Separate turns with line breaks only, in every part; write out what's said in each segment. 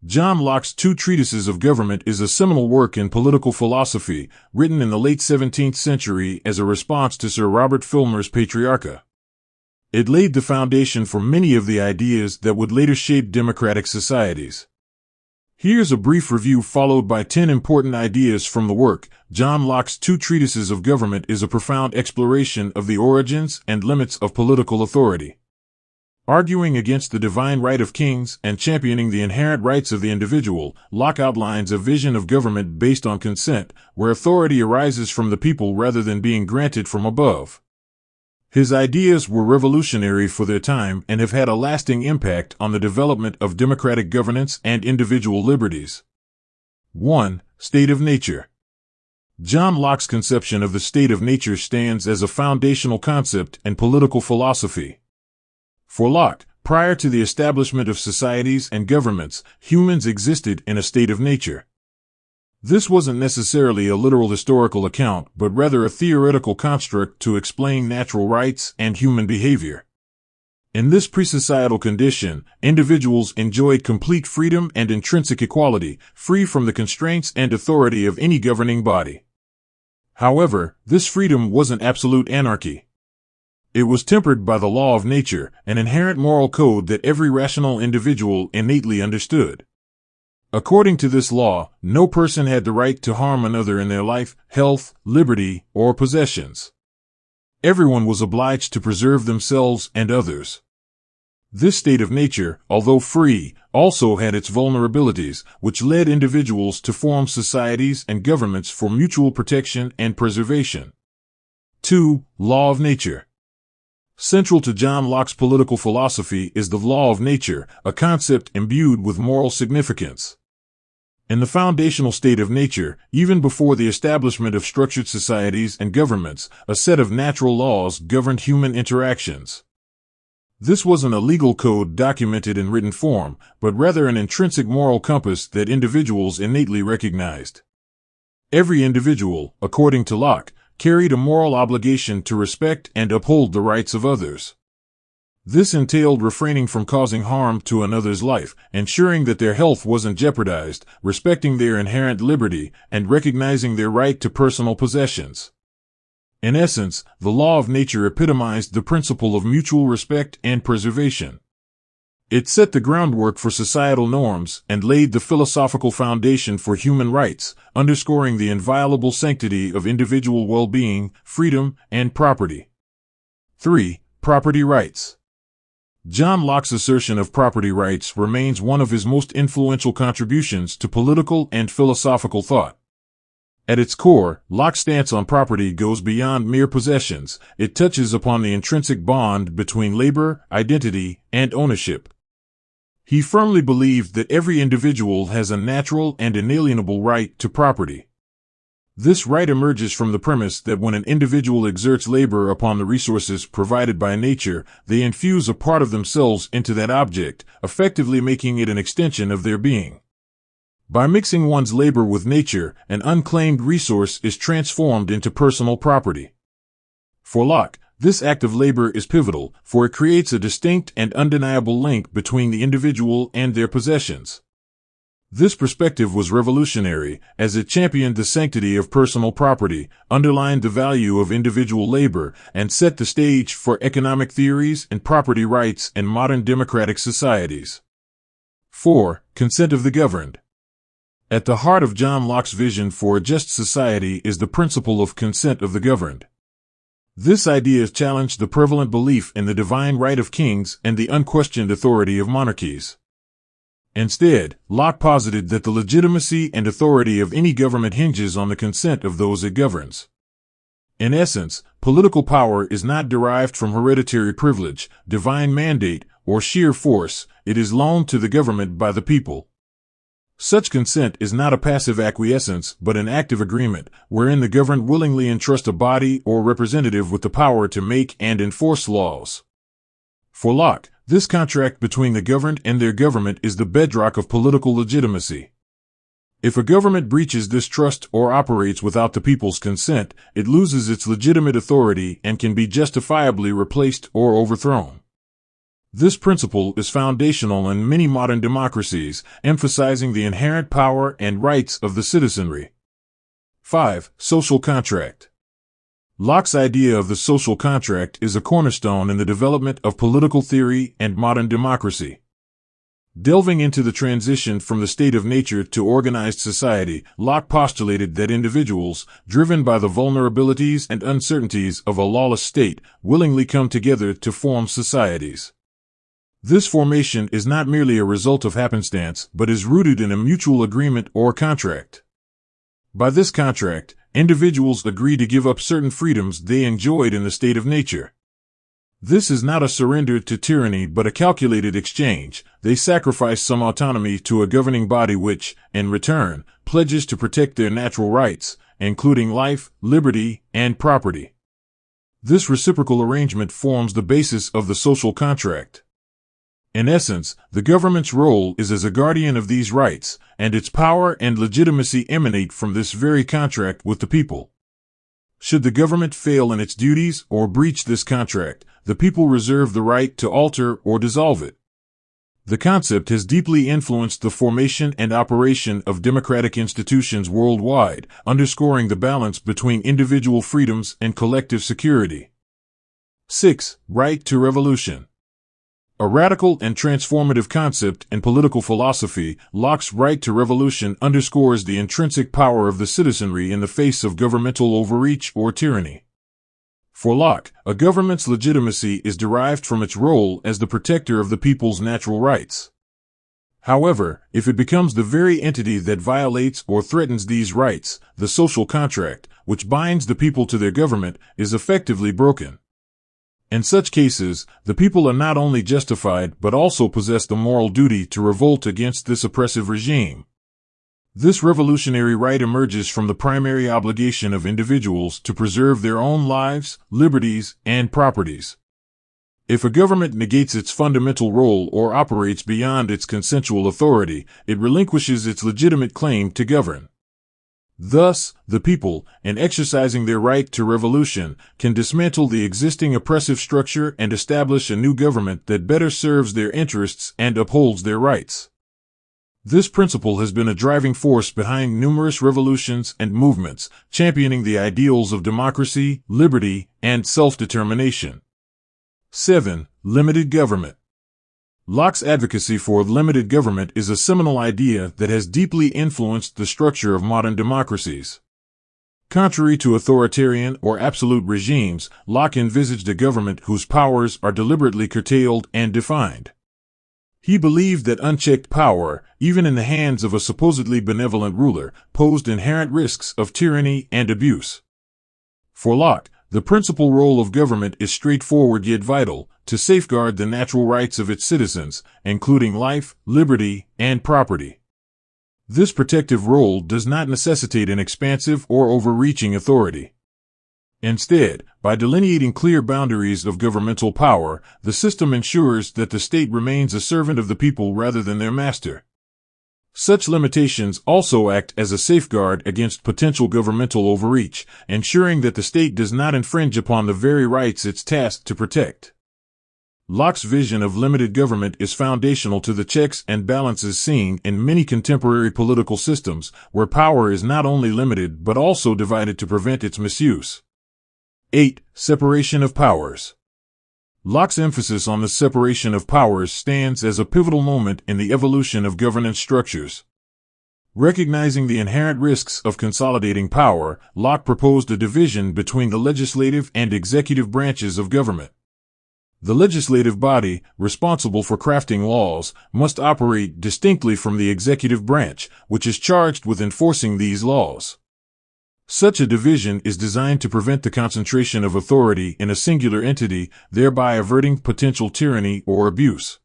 John Locke's Two Treatises of Government is a seminal work in political philosophy, written in the late 17th century as a response to Sir Robert Filmer's Patriarcha. It laid the foundation for many of the ideas that would later shape democratic societies. Here's a brief review followed by 10 important ideas from the work. John Locke's Two Treatises of Government is a profound exploration of the origins and limits of political authority. Arguing against the divine right of kings and championing the inherent rights of the individual, Locke outlines a vision of government based on consent, where authority arises from the people rather than being granted from above. His ideas were revolutionary for their time and have had a lasting impact on the development of democratic governance and individual liberties. 1. State of nature. John Locke's conception of the state of nature stands as a foundational concept in political philosophy. For Locke, prior to the establishment of societies and governments, humans existed in a state of nature. This wasn't necessarily a literal historical account, but rather a theoretical construct to explain natural rights and human behavior. In this pre-societal condition, individuals enjoyed complete freedom and intrinsic equality, free from the constraints and authority of any governing body. However, this freedom wasn't absolute anarchy. It was tempered by the law of nature, an inherent moral code that every rational individual innately understood. According to this law, no person had the right to harm another in their life, health, liberty, or possessions. Everyone was obliged to preserve themselves and others. This state of nature, although free, also had its vulnerabilities, which led individuals to form societies and governments for mutual protection and preservation. 2. Law of nature. Central to John Locke's political philosophy is the law of nature, a concept imbued with moral significance. In the foundational state of nature, even before the establishment of structured societies and governments, a set of natural laws governed human interactions. This wasn't a legal code documented in written form, but rather an intrinsic moral compass that individuals innately recognized. Every individual, according to Locke, carried a moral obligation to respect and uphold the rights of others. This entailed refraining from causing harm to another's life, ensuring that their health wasn't jeopardized, respecting their inherent liberty, and recognizing their right to personal possessions. In essence, the law of nature epitomized the principle of mutual respect and preservation. It set the groundwork for societal norms and laid the philosophical foundation for human rights, underscoring the inviolable sanctity of individual well-being, freedom, and property. 3. Property rights. John Locke's assertion of property rights remains one of his most influential contributions to political and philosophical thought. At its core, Locke's stance on property goes beyond mere possessions. It touches upon the intrinsic bond between labor, identity, and ownership. He firmly believed that every individual has a natural and inalienable right to property. This right emerges from the premise that when an individual exerts labor upon the resources provided by nature, they infuse a part of themselves into that object, effectively making it an extension of their being. By mixing one's labor with nature, an unclaimed resource is transformed into personal property. For Locke, this act of labor is pivotal, for it creates a distinct and undeniable link between the individual and their possessions. This perspective was revolutionary, as it championed the sanctity of personal property, underlined the value of individual labor, and set the stage for economic theories and property rights in modern democratic societies. 4. Consent of the governed. At the heart of John Locke's vision for a just society is the principle of consent of the governed. This idea challenged the prevalent belief in the divine right of kings and the unquestioned authority of monarchies. Instead, Locke posited that the legitimacy and authority of any government hinges on the consent of those it governs. In essence, political power is not derived from hereditary privilege, divine mandate, or sheer force. It is loaned to the government by the people. Such consent is not a passive acquiescence, but an active agreement, wherein the governed willingly entrust a body or representative with the power to make and enforce laws. For Locke, this contract between the governed and their government is the bedrock of political legitimacy. If a government breaches this trust or operates without the people's consent, it loses its legitimate authority and can be justifiably replaced or overthrown. This principle is foundational in many modern democracies, emphasizing the inherent power and rights of the citizenry. 5. Social contract. Locke's idea of the social contract is a cornerstone in the development of political theory and modern democracy. Delving into the transition from the state of nature to organized society, Locke postulated that individuals, driven by the vulnerabilities and uncertainties of a lawless state, willingly come together to form societies. This formation is not merely a result of happenstance, but is rooted in a mutual agreement or contract. By this contract, individuals agree to give up certain freedoms they enjoyed in the state of nature. This is not a surrender to tyranny but a calculated exchange. They sacrifice some autonomy to a governing body which, in return, pledges to protect their natural rights, including life, liberty, and property. This reciprocal arrangement forms the basis of the social contract. In essence, the government's role is as a guardian of these rights, and its power and legitimacy emanate from this very contract with the people. Should the government fail in its duties or breach this contract, the people reserve the right to alter or dissolve it. The concept has deeply influenced the formation and operation of democratic institutions worldwide, underscoring the balance between individual freedoms and collective security. 6. Right to revolution. A radical and transformative concept in political philosophy, Locke's right to revolution underscores the intrinsic power of the citizenry in the face of governmental overreach or tyranny. For Locke, a government's legitimacy is derived from its role as the protector of the people's natural rights. However, if it becomes the very entity that violates or threatens these rights, the social contract, which binds the people to their government, is effectively broken. In such cases, the people are not only justified but also possess the moral duty to revolt against this oppressive regime. This revolutionary right emerges from the primary obligation of individuals to preserve their own lives, liberties, and properties. If a government negates its fundamental role or operates beyond its consensual authority, it relinquishes its legitimate claim to govern. Thus, the people, in exercising their right to revolution, can dismantle the existing oppressive structure and establish a new government that better serves their interests and upholds their rights. This principle has been a driving force behind numerous revolutions and movements, championing the ideals of democracy, liberty, and self-determination. 7. Limited government. Locke's advocacy for limited government is a seminal idea that has deeply influenced the structure of modern democracies. Contrary to authoritarian or absolute regimes, Locke envisaged a government whose powers are deliberately curtailed and defined. He believed that unchecked power, even in the hands of a supposedly benevolent ruler, posed inherent risks of tyranny and abuse. For Locke, the principal role of government is straightforward yet vital: to safeguard the natural rights of its citizens, including life, liberty, and property. This protective role does not necessitate an expansive or overreaching authority. Instead, by delineating clear boundaries of governmental power, the system ensures that the state remains a servant of the people rather than their master. Such limitations also act as a safeguard against potential governmental overreach, ensuring that the state does not infringe upon the very rights it's tasked to protect. Locke's vision of limited government is foundational to the checks and balances seen in many contemporary political systems, where power is not only limited but also divided to prevent its misuse. 8. Separation of powers. Locke's emphasis on the separation of powers stands as a pivotal moment in the evolution of governance structures. Recognizing the inherent risks of consolidating power, Locke proposed a division between the legislative and executive branches of government. The legislative body, responsible for crafting laws, must operate distinctly from the executive branch, which is charged with enforcing these laws. Such a division is designed to prevent the concentration of authority in a singular entity, thereby averting potential tyranny or abuse.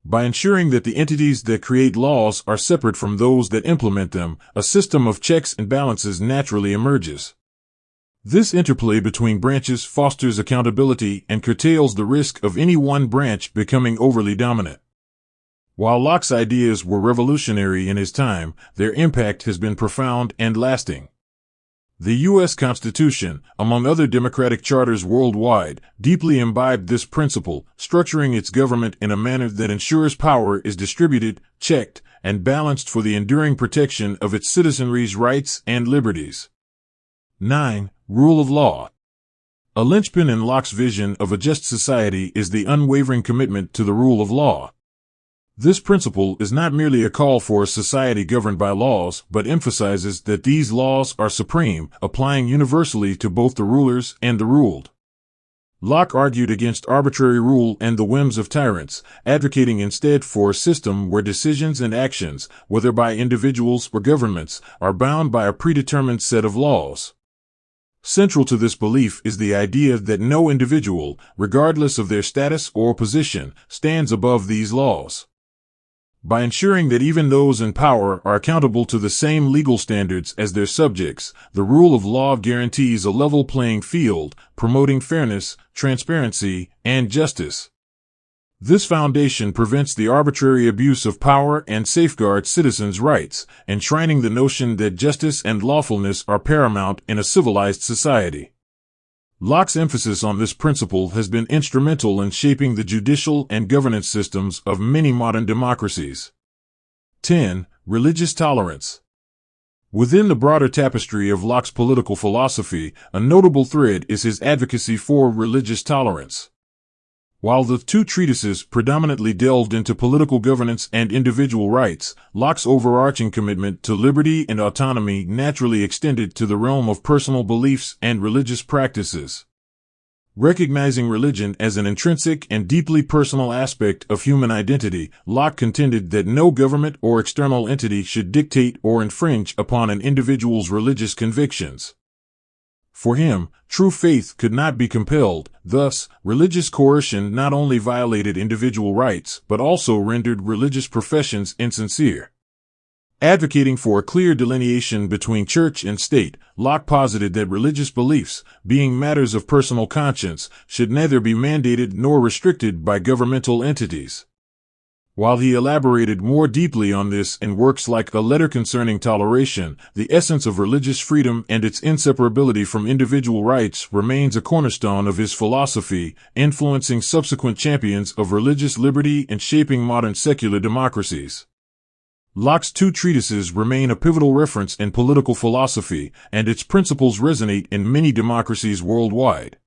By ensuring that the entities that create laws are separate from those that implement them, a system of checks and balances naturally emerges. This interplay between branches fosters accountability and curtails the risk of any one branch becoming overly dominant. While Locke's ideas were revolutionary in his time, their impact has been profound and lasting. The U.S. Constitution, among other democratic charters worldwide, deeply imbibed this principle, structuring its government in a manner that ensures power is distributed, checked, and balanced for the enduring protection of its citizenry's rights and liberties. 9. Rule of law. A linchpin in Locke's vision of a just society is the unwavering commitment to the rule of law. This principle is not merely a call for a society governed by laws, but emphasizes that these laws are supreme, applying universally to both the rulers and the ruled. Locke argued against arbitrary rule and the whims of tyrants, advocating instead for a system where decisions and actions, whether by individuals or governments, are bound by a predetermined set of laws. Central to this belief is the idea that no individual, regardless of their status or position, stands above these laws. By ensuring that even those in power are accountable to the same legal standards as their subjects, the rule of law guarantees a level playing field, promoting fairness, transparency, and justice. This foundation prevents the arbitrary abuse of power and safeguards citizens' rights, enshrining the notion that justice and lawfulness are paramount in a civilized society. Locke's emphasis on this principle has been instrumental in shaping the judicial and governance systems of many modern democracies. 10. Religious tolerance. Within the broader tapestry of Locke's political philosophy, a notable thread is his advocacy for religious tolerance. While the two treatises predominantly delved into political governance and individual rights, Locke's overarching commitment to liberty and autonomy naturally extended to the realm of personal beliefs and religious practices. Recognizing religion as an intrinsic and deeply personal aspect of human identity, Locke contended that no government or external entity should dictate or infringe upon an individual's religious convictions. For him, true faith could not be compelled, thus, religious coercion not only violated individual rights but also rendered religious professions insincere. Advocating for a clear delineation between church and state, Locke posited that religious beliefs, being matters of personal conscience, should neither be mandated nor restricted by governmental entities. While he elaborated more deeply on this in works like A Letter Concerning Toleration, the essence of religious freedom and its inseparability from individual rights remains a cornerstone of his philosophy, influencing subsequent champions of religious liberty and shaping modern secular democracies. Locke's two treatises remain a pivotal reference in political philosophy, and its principles resonate in many democracies worldwide.